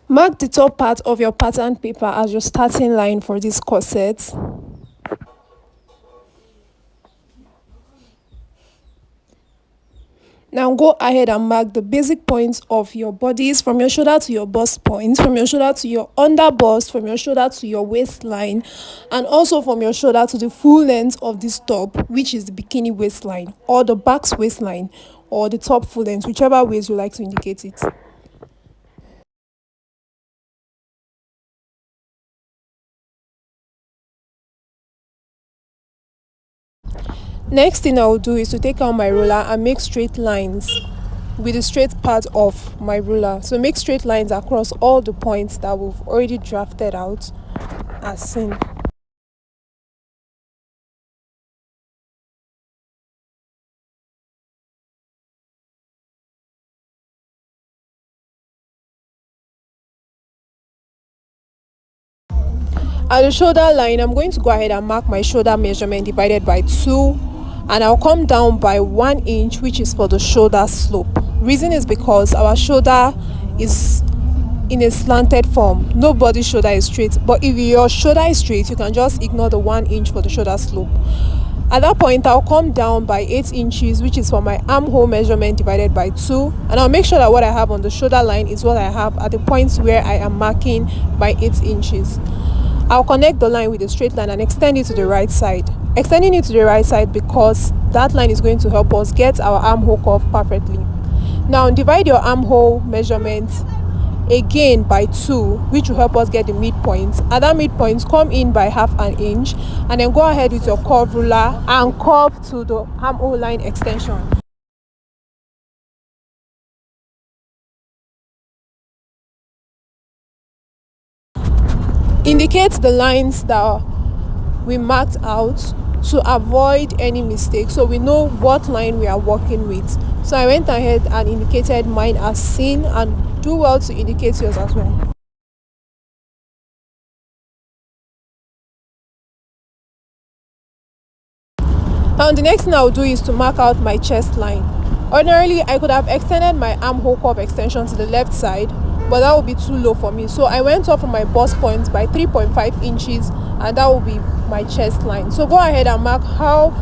Mark the top part of your pattern paper as your starting line for this corset. Now go ahead and mark the basic points of your bodies, from your shoulder to your bust point, from your shoulder to your under bust, from your shoulder to your waistline, and also from your shoulder to the full length of this top, which is the bikini waistline, or the back's waistline, or the top full length, whichever ways you like to indicate it. Next thing I will do is to take out my ruler and make straight lines with the straight part of my ruler. So make straight lines across all the points that we've already drafted out as seen. At the shoulder line, I'm going to go ahead and mark my shoulder measurement divided by 2, and I'll come down by 1 inch, which is for the shoulder slope. Reason is because our shoulder is in a slanted form. Nobody's shoulder is straight, but if your shoulder is straight, you can just ignore the 1 inch for the shoulder slope. At that point, I'll come down by 8 inches, which is for my armhole measurement divided by 2, and I'll make sure that what I have on the shoulder line is what I have at the points where I am marking by 8 inches. I'll connect the line with a straight line and extend it to the right side. Extending it to the right side because that line is going to help us get our armhole curve perfectly. Now divide your armhole measurement again by 2, which will help us get the midpoint. At that midpoint, come in by 1/2 inch, and then go ahead with your curve ruler and curve to the armhole line extension. Indicate the lines that we marked out to avoid any mistake, so we know what line we are working with. So I went ahead and indicated mine as seen, and do well to indicate yours as well. Now the next thing I'll do is to mark out my chest line. Ordinarily, I could have extended my armhole curve extension to the left side, but that would be too low for me. So I went off from my bust point by 3.5 inches, and that will be my chest line. So go ahead and mark how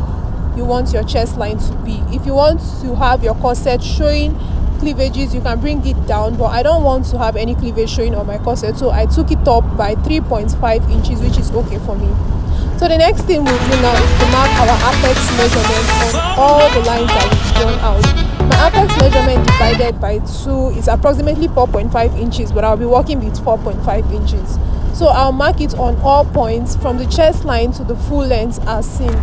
you want your chest line to be. If you want to have your corset showing cleavages, you can bring it down, but I don't want to have any cleavage showing on my corset, so I took it up by 3.5 inches, which is okay for me. So the next thing we'll do now is to mark our apex measurement on all the lines that we've drawn out. My apex measurement divided by 2 is approximately 4.5 inches, but I'll be working with 4.5 inches. So I'll mark it on all points from the chest line to the full length as seen.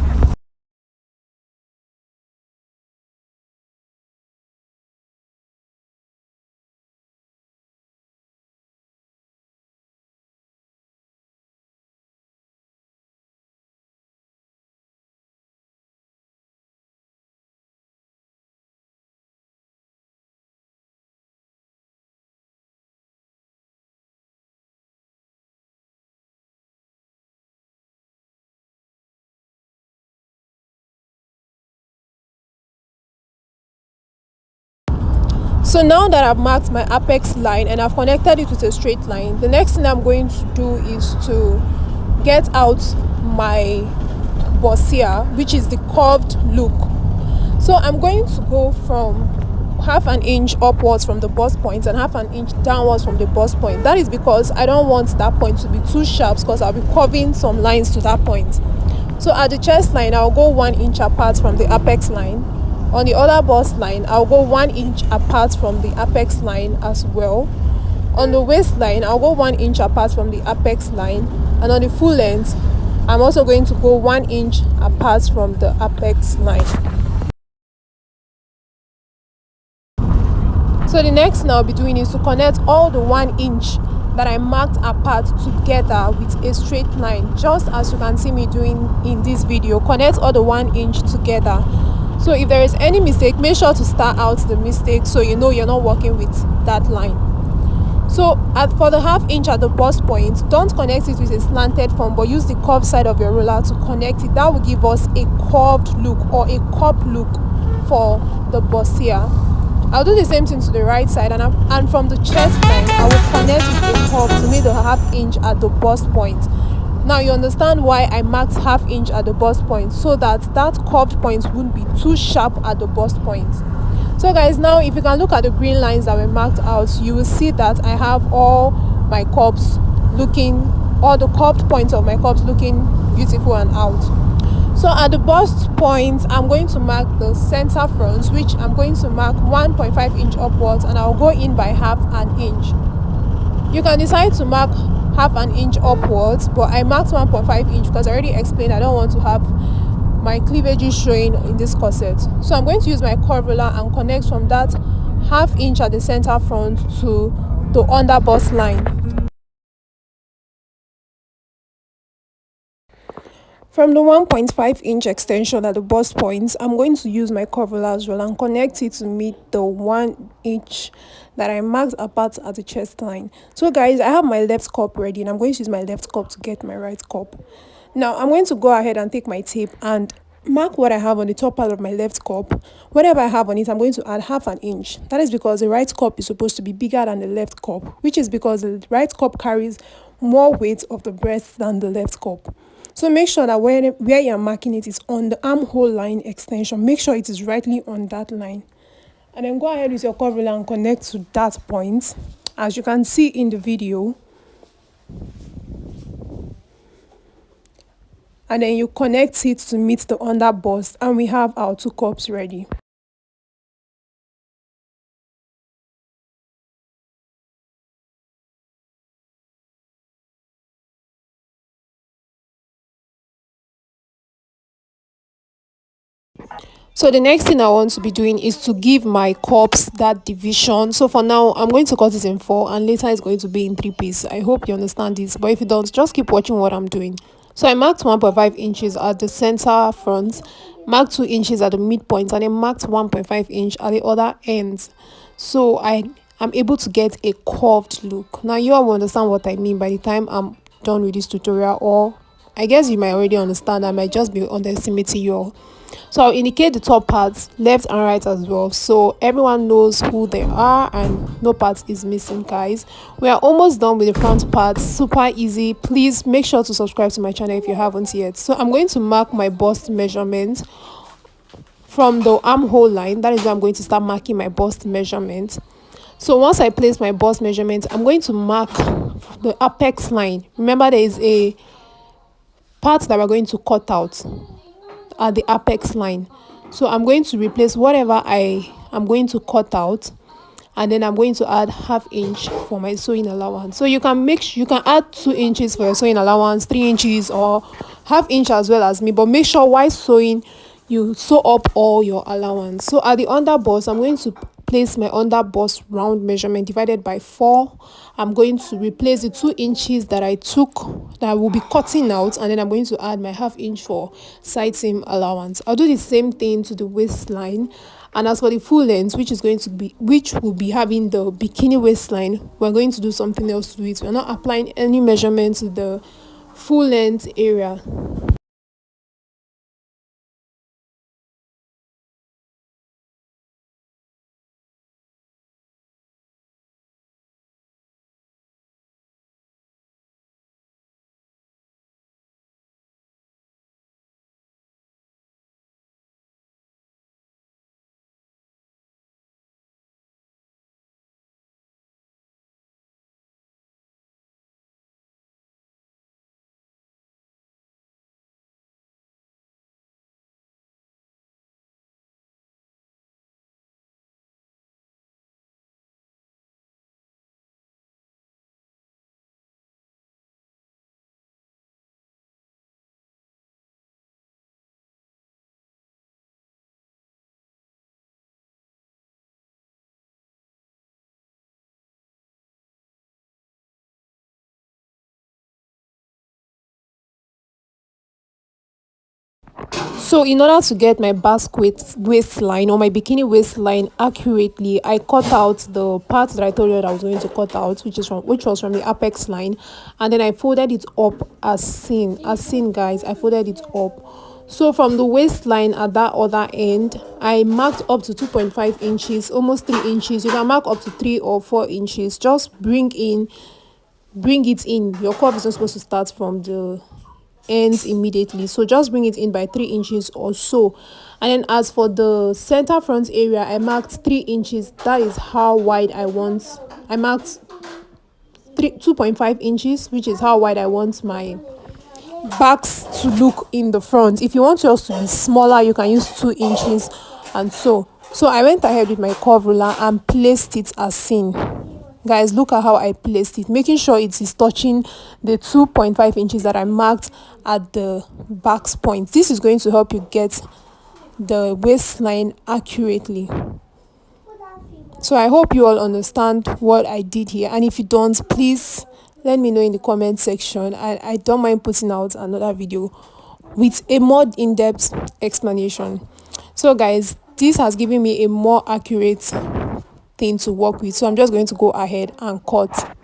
So now that I've marked my apex line and I've connected it with a straight line, the next thing I'm going to do is to get out my bustier, which is the curved look. So I'm going to go from 1/2 inch upwards from the bust point and 1/2 inch downwards from the bust point. That is because I don't want that point to be too sharp, because I'll be curving some lines to that point. So at the chest line, I'll go 1 inch apart from the apex line. On the other bust line, I'll go 1 inch apart from the apex line as well. On the waistline, I'll go 1 inch apart from the apex line, and on the full length, I'm also going to go 1 inch apart from the apex line. So the next thing I'll be doing is to connect all the 1 inch that I marked apart together with a straight line, just as you can see me doing in this video. Connect all the 1 inch together. So if there is any mistake, make sure to start out the mistake so you know you're not working with that line. So for the 1/2 inch at the bust point, don't connect it with a slanted form, but use the curved side of your ruler to connect it. That will give us a curved look or a cup look for the bustier. I'll do the same thing to the right side, and from the chest line, I will connect with a curve to meet the half inch at the bust point. Now you understand why I marked half inch at the bust point, so that that curved point wouldn't be too sharp at the bust point. So guys, now if you can look at the green lines that were marked out, you will see that I have all my curves looking, all the curved points of my curves looking beautiful and out. So at the bust point, I'm going to mark the center front, which I'm going to mark 1.5 inch upwards, and I'll go in by half an inch. You can decide to mark half an inch upwards, but I marked 1.5 inch because I already explained I don't want to have my cleavages showing in this corset. So I'm going to use my curve ruler and connect from that half inch at the center front to the under bust line. From the 1.5 inch extension at the bust point, I'm going to use my curve ruler as well and connect it to meet the 1 inch that I marked apart at the chest line. So guys, I have my left cup ready, and I'm going to use my left cup to get my right cup. Now I'm going to go ahead and take my tape and mark what I have on the top part of my left cup. Whatever I have on it, I'm going to add half an inch. That is because the right cup is supposed to be bigger than the left cup, which is because the right cup carries more weight of the breast than the left cup. So make sure that where you're marking it is on the armhole line extension. Make sure it is rightly on that line. And then go ahead with your curve ruler and connect to that point, as you can see in the video. And then you connect it to meet the under bust, and we have our two cups ready. So the next thing I want to be doing is to give my cups that division. So for now, I'm going to cut it in 4, and later it's going to be in 3 pieces. I hope you understand this, but if you don't, just keep watching what I'm doing. So I marked 1.5 inches at the center front, marked 2 inches at the midpoint, and then marked 1.5 inch at the other ends. So I am able to get a curved look. Now you all will understand what I mean by the time I'm done with this tutorial, or I guess you might already understand. I might just be underestimating you all. So I'll indicate the top parts left and right as well, so everyone knows who they are and no part is missing. Guys, we are almost done with the front parts. Super easy. Please make sure to subscribe to my channel if you haven't yet. So I'm going to mark my bust measurement from the armhole line. That is where I'm going to start marking my bust measurement. So once I place my bust measurement, I'm going to mark the apex line. Remember, there is a part that we're going to cut out at the apex line. So I'm going to replace whatever I am going to cut out, and then I'm going to add half inch for my sewing allowance. So you can add 2 inches for your sewing allowance, 3 inches, or half inch as well as me, but make sure while sewing you sew up all your allowance. So at the under bust, I'm going to place my under bust round measurement divided by 4. I'm going to replace the 2 inches that I took, that I will be cutting out, and then I'm going to add my half inch for side seam allowance. I'll do the same thing to the waistline. And as for the full length, which will be having the bikini waistline, we're going to do something else to it. We're not applying any measurement to the full length area. So in order to get my basket waistline or my bikini waistline accurately, I cut out the part that I told you that I was going to cut out, which was from the apex line, and then I folded it up as seen guys. I folded it up. So from the waistline at that other end, I marked up to 2.5 inches, almost 3 inches. You can mark up to 3 or 4 inches. Just bring in bring it in. Your curve is not supposed to start from the ends immediately, so just bring it in by 3 inches or so. And then as for the center front area, I marked 3 inches. That is how wide I want. I marked 2.5 inches, which is how wide I want my backs to look in the front. If you want yours to be smaller, you can use 2 inches. And so I went ahead with my curve ruler and placed it as seen. Guys, look at how I placed it, making sure it is touching the 2.5 inches that I marked at the back's point. This is going to help you get the waistline accurately. So I hope you all understand what I did here, and if you don't, please let me know in the comment section. I don't mind putting out another video with a more in-depth explanation. So guys, this has given me a more accurate thing to work with, so I'm just going to go ahead and cut.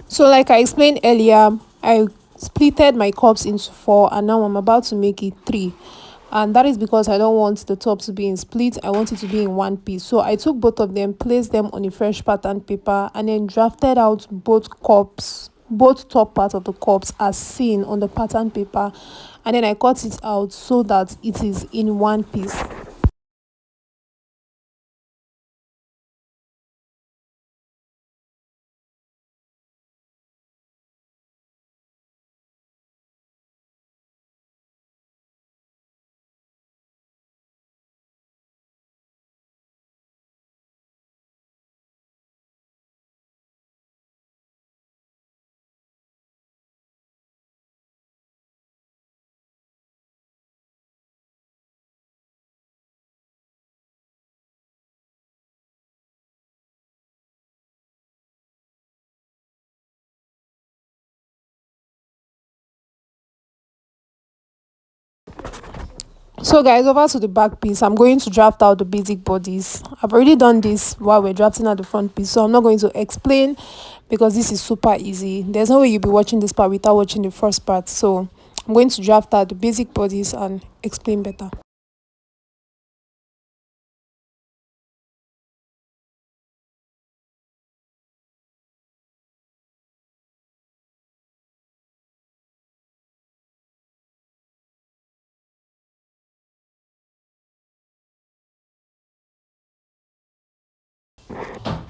So like I explained earlier, I splitted my cups into 4, and now I'm about to make it 3. And that is because I don't want the top to be in split. I want it to be in one piece. So I took both of them, placed them on a fresh pattern paper, and then drafted out both top parts of the cups as seen on the pattern paper. And then I cut it out so that it is in one piece. So guys, over to the back piece. I'm going to draft out the basic bodies. I've already done this while we're drafting out the front piece, so I'm not going to explain because this is super easy. There's no way you'll be watching this part without watching the first part. So I'm going to draft out the basic bodies and explain better.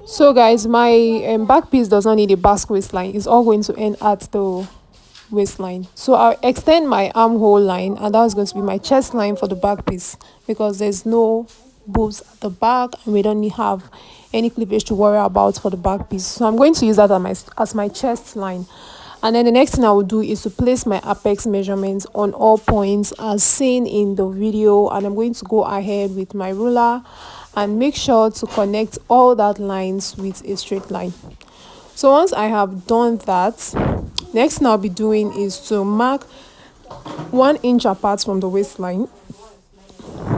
So guys, my back piece does not need a basque waistline. It's all going to end at the waistline. So I'll extend my armhole line, and that's going to be my chest line for the back piece, because there's no boobs at the back and we don't have any cleavage to worry about for the back piece. So I'm going to use that as my chest line. And then the next thing I will do is to place my apex measurements on all points as seen in the video, and I'm going to go ahead with my ruler and make sure to connect all that lines with a straight line. So once I have done that, next thing I'll be doing is to mark 1 inch apart from the waistline,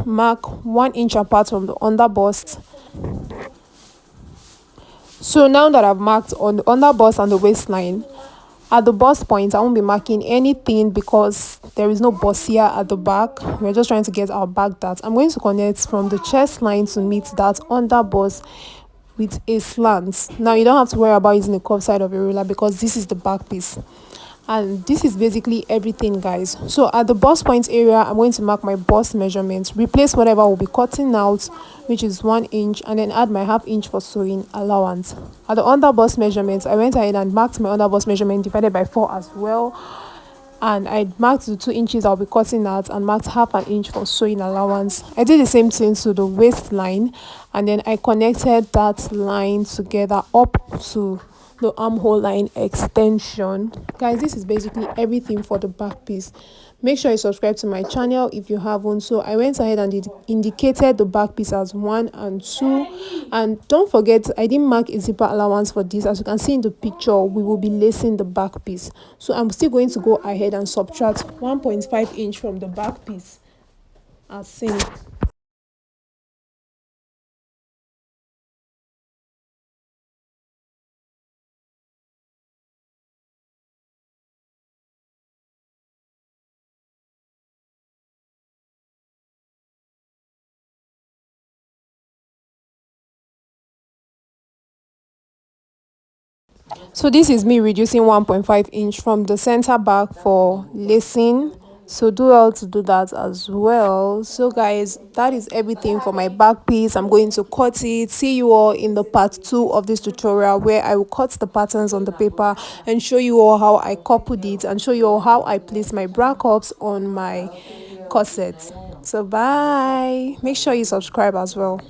mark 1 inch apart from the under bust. So now that I've marked on the under bust and the waistline, at the bust point I won't be marking anything because there is no bust here at the back. We're just trying to get our back dart. I'm going to connect from the chest line to meet that under bust with a slant. Now you don't have to worry about using the curved side of a ruler because this is the back piece. And this is basically everything, guys. So at the bust point area, I'm going to mark my bust measurements, replace whatever will be cutting out, which is 1 inch, and then add my half inch for sewing allowance. At the under bust measurements, I went ahead and marked my under bust measurement divided by 4 as well, and I marked the 2 inches I'll be cutting out and marked half an inch for sewing allowance. I did the same thing to the waistline, and then I connected that line together up to the armhole line extension. Guys, this is basically everything for the back piece. Make sure you subscribe to my channel if you haven't. So I went ahead and indicated the back piece as 1 and 2, and don't forget I didn't mark a zipper allowance for this. As you can see in the picture, we will be lacing the back piece, so I'm still going to go ahead and subtract 1.5 inch from the back piece as seen. So this is me reducing 1.5 inch from the center back for lacing. So do well to do that as well. So guys, that is everything for my back piece. I'm going to cut it. See you all in the part 2 of this tutorial, where I will cut the patterns on the paper and show you all how I coupled it and show you all how I place my bra cups on my corset. So bye. Make sure you subscribe as well.